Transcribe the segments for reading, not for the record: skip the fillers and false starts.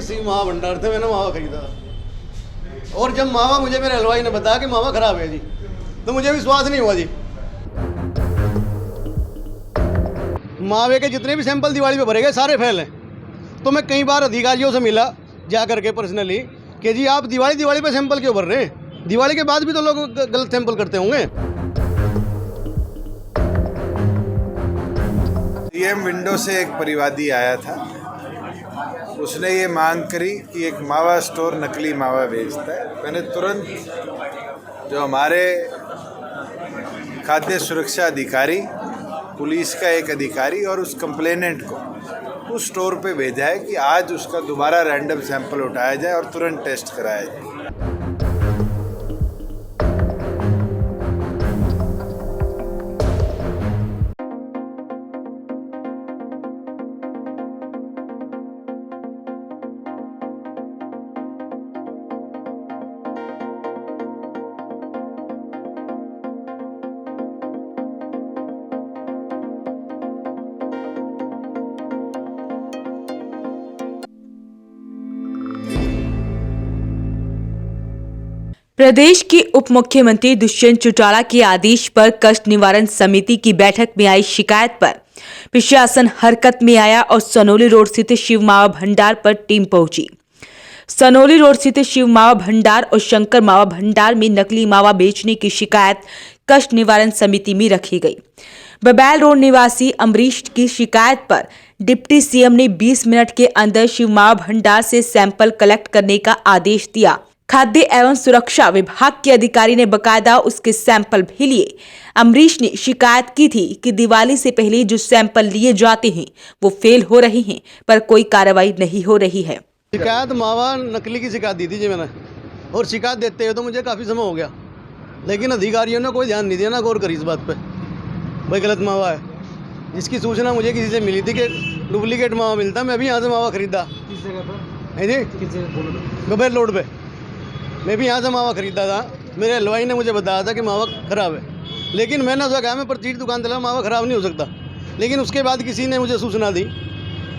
शिव मावा भंडार थे, मैंने मावा खरीदा। और जब मावा मुझे मेरे हलवाई ने बताया कि मावा खराब है जी, तो मुझे विश्वास नहीं हुआ जी। मावे के जितने भी सैंपल दिवाली पे भरे गए सारे फेल हैं। तो मैं कई बार अधिकारियों से मिला जा करके पर्सनली कि जी आप दिवाली पे सैंपल क्यों भर रहे हैं, दिवाली के बाद भी तो लोग गलत सैंपल करते होंगे। सीएम विंडो से एक परिवादी आया था, उसने ये मांग करी कि एक मावा स्टोर नकली मावा बेचता है। मैंने तुरंत जो हमारे खाद्य सुरक्षा अधिकारी, पुलिस का एक अधिकारी और उस कंप्लेनेंट को उस स्टोर पे भेजा है कि आज उसका दोबारा रैंडम सैंपल उठाया जाए और तुरंत टेस्ट कराया जाए। प्रदेश के उप मुख्यमंत्री दुष्यंत चौटाला के आदेश पर कष्ट निवारण समिति की बैठक में आई शिकायत पर प्रशासन हरकत में आया और सनोली रोड स्थित शिव मावा भंडार पर टीम पहुंची। सनोली रोड स्थित शिव मावा भंडार और शंकर मावा भंडार में नकली मावा बेचने की शिकायत कष्ट निवारण समिति में रखी गई। बबैल रोड निवासी अमरीश की शिकायत पर डिप्टी सीएम ने 20 मिनट के अंदर शिव मावा भंडार से सैंपल कलेक्ट करने का आदेश दिया। खाद्य एवं सुरक्षा विभाग के अधिकारी ने बकायदा उसके सैंपल भी लिए। अमरीश ने शिकायत की थी कि दिवाली से पहले जो सैंपल लिए जाते हैं वो फेल हो रहे हैं, पर कोई कार्रवाई नहीं हो रही है। शिकायत मावा नकली की शिकायत दी थी जी मैंने, और शिकायत देते हुए तो मुझे काफ़ी समय हो गया, लेकिन अधिकारियों ने कोई ध्यान नहीं दिया, ना गौर करी इस बात पे भाई गलत मावा है। इसकी सूचना मुझे किसी से मिली थी कि डुप्लीकेट मावा मिलता है। मैं भी यहाँ से मावा खरीदा। किस जगह पर? है जी, किस जगह बोलो? गबैल रोड पे मैं भी यहाँ से मावा खरीदा था। मेरे हलवाई ने मुझे बताया था कि मावा ख़राब है, लेकिन मैंने उसका कहा मैं प्रतीक दुकान दिला मावा ख़राब नहीं हो सकता। लेकिन उसके बाद किसी ने मुझे सूचना दी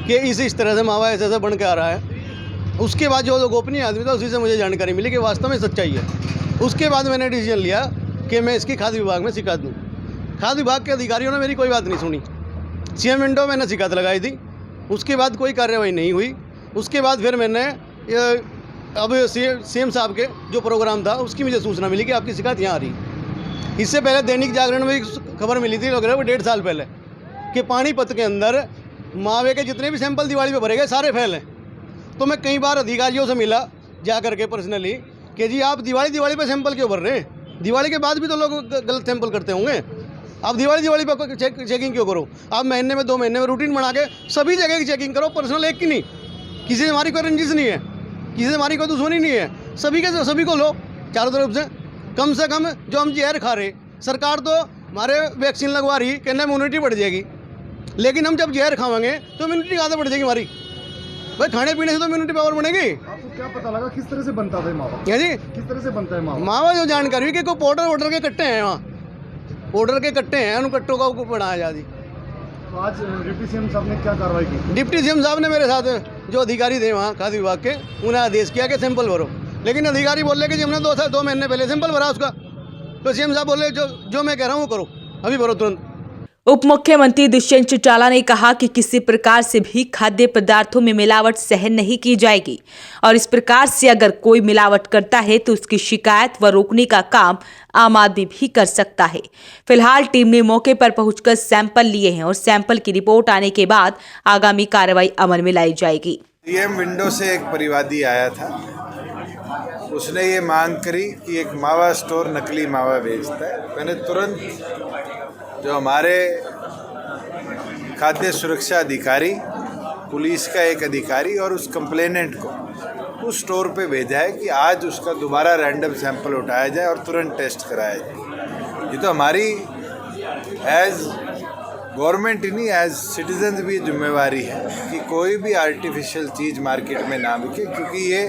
कि इस तरह से मावा ऐसे ऐसा बन के आ रहा है। उसके बाद जो गोपनीय आदमी था उसी से मुझे जानकारी मिली कि वास्तव में सच्चाई है। उसके बाद मैंने डिसीजन लिया कि मैं इसकी खाद्य विभाग में शिकायत दूँ। खाद्य विभाग के अधिकारियों ने मेरी कोई बात नहीं सुनी। सीएम विंडो मैंने शिकायत लगाई थी, उसके बाद कोई कार्रवाई नहीं हुई। उसके बाद फिर मैंने अब सीएम साहब के जो प्रोग्राम था उसकी मुझे सूचना मिली कि आपकी शिकायत यहाँ आ रही। इससे पहले दैनिक जागरण में एक खबर मिली थी लगभग 1.5 साल पहले कि पानीपत के अंदर मावे के जितने भी सैंपल दिवाली पे भरे गए सारे फेल हैं। तो मैं कई बार अधिकारियों से मिला जा करके पर्सनली कि जी आप दिवाली पे सैंपल क्यों भर रहे हैं, दिवाली के बाद भी तो लोग गलत सैंपल करते होंगे। आप दिवाली पे चेकिंग क्यों करो? आप महीने में 2 महीने में रूटीन बना के सभी जगह की चेकिंग करो, पर्सनल एक की नहीं। किसी से हमारी कोई रंजिश नहीं है, किसी से हमारी कोई दुश्मनी नहीं है। सभी को लो चारों तरफ से। कम जो हम जहर खा रहे, सरकार तो हमारे वैक्सीन लगवा रही, कहना इम्यूनिटी बढ़ जाएगी, लेकिन हम जब जहर खाएंगे तो इम्यूनिटी कहाँ से बढ़ जाएगी हमारी? भाई खाने पीने से तो इम्यूनिटी पावर बढ़ेगी। आपको क्या पता लगा किस तरह से बनता था मावा? क्या जी, किस तरह से बनता है मावा? मावा जो जानकारी हुई कि कोई पाउडर के कट्टे हैं, वहाँ पाउडर के कट्टे हैं, उन कट्टों का बनाया जा रही। तो आज डिप्टी सीएम साहब ने क्या कार्रवाई की? डिप्टी सीएम साहब ने मेरे साथ जो अधिकारी थे वहाँ खाद्य विभाग के, उन्हें आदेश किया कि सैंपल भरो। लेकिन अधिकारी बोल रहे कि हमने 2 महीने पहले सैंपल भरा उसका। तो सीएम साहब बोले जो मैं कह रहा हूँ वो करो, अभी भरो तुरंत। उप मुख्यमंत्री दुष्यंत चौटाला ने कहा कि किसी प्रकार से भी खाद्य पदार्थों में मिलावट सहन नहीं की जाएगी और इस प्रकार से अगर कोई मिलावट करता है तो उसकी शिकायत व रोकने का काम आम आदमी भी कर सकता है। फिलहाल टीम ने मौके पर पहुंचकर सैंपल लिए हैं और सैंपल की रिपोर्ट आने के बाद आगामी कार्रवाई अमल में लाई जाएगी। सीएम विंडो से एक परिवादी आया था, उसने ये मांग करी कि एक मावा स्टोर नकली मावा बेचता है। मैंने तुरंत जो हमारे खाद्य सुरक्षा अधिकारी, पुलिस का एक अधिकारी और उस कंप्लेनेंट को उस स्टोर पे भेजा है कि आज उसका दोबारा रैंडम सैंपल उठाया जाए और तुरंत टेस्ट कराया जाए। ये तो हमारी एज गवर्नमेंट ही नहीं, एज सिटीजन्स भी जिम्मेवारी है कि कोई भी आर्टिफिशियल चीज़ मार्केट में ना बिके, क्योंकि ये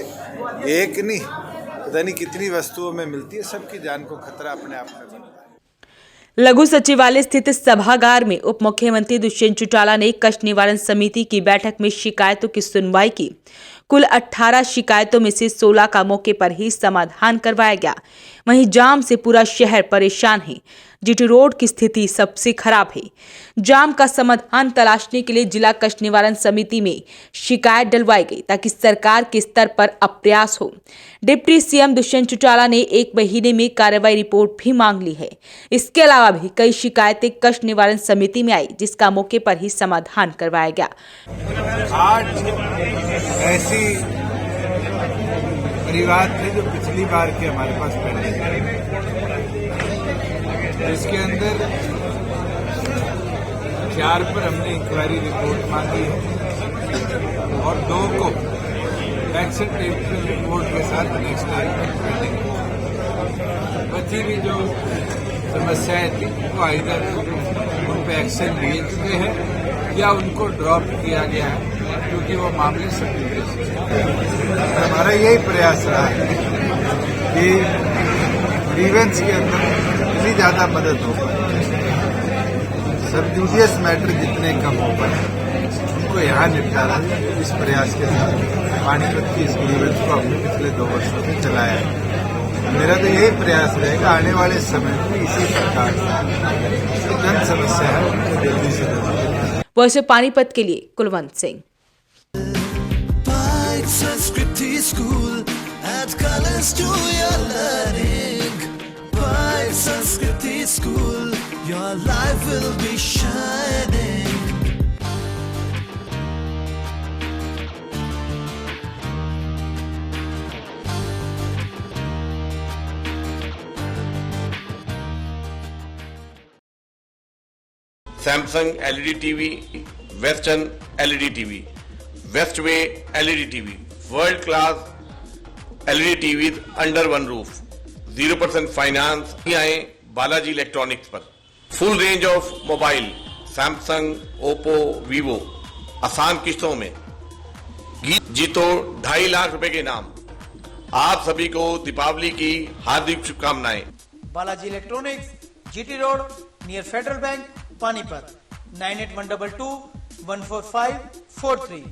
एक नहीं पता नहीं कितनी वस्तुओं में मिलती है। सबकी जान को खतरा अपने आप में बनता है। लघु सचिवालय स्थित सभागार में उप मुख्यमंत्री दुष्यंत चौटाला ने कष्ट निवारण समिति की बैठक में शिकायतों की सुनवाई की। कुल 18 शिकायतों में से 16 का मौके पर ही समाधान करवाया गया। वहीं जाम से पूरा शहर परेशान है। जीटी रोड की स्थिति सबसे खराब है। जाम का समाधान तलाशने के लिए जिला कष्ट निवारण समिति में शिकायत डलवाई गई ताकि सरकार के स्तर पर अप्रयास हो। डिप्टी सीएम दुष्यंत चौटाला ने 1 महीने में कार्रवाई रिपोर्ट भी मांग ली है। इसके अलावा भी कई शिकायतें कष्ट निवारण समिति में आई, जिसका मौके पर ही समाधान करवाया गया। आज ऐसी परिवार थे जो पिछली बार के हमारे पास पहले इसके अंदर 4 पर हमने इंक्वायरी रिपोर्ट मांगी है और 2 को एक्शन टेबल रिपोर्ट के साथ नेक्स्ट टाइम बची भी जो समस्याएं थी वो आइदर उन पे एक्शन लिए चुके हैं या उनको ड्रॉप किया गया है क्योंकि वो मामले सब्जुडिस हैं। हमारा यही प्रयास रहा है कि ग्रीवेंस के अंदर जितनी ज़्यादा मदद हो पाए, सब्जुडियस मैटर जितने कम हो पाए उनको यहाँ निपटारा जाए। इस प्रयास के साथ पानीपत की इस ग्रीवेंस को हमने पिछले 2 वर्षों में चलाया है। मेरा तो यही प्रयास रहेगा आने वाले समय में इसी प्रकार से जन समस्या है उनको जल्दी से जल्दी। वैसे पानीपत के लिए Kulwant Singh. Sanskriti School adds colors to your learning. By Sanskriti School, your life will be shining. Samsung LED TV, Western LED TV, Westway LED TV, world class LED TV under one roof, 0% finance. आए Balaji electronics पर full range of mobile Samsung, Oppo, Vivo आसान किस्तों में। जीतो 2.5 लाख रुपए के इनाम। आप सभी को दीपावली की हार्दिक शुभकामनाएं। Balaji electronics, GT road near federal bank, Panipat, 9812214543।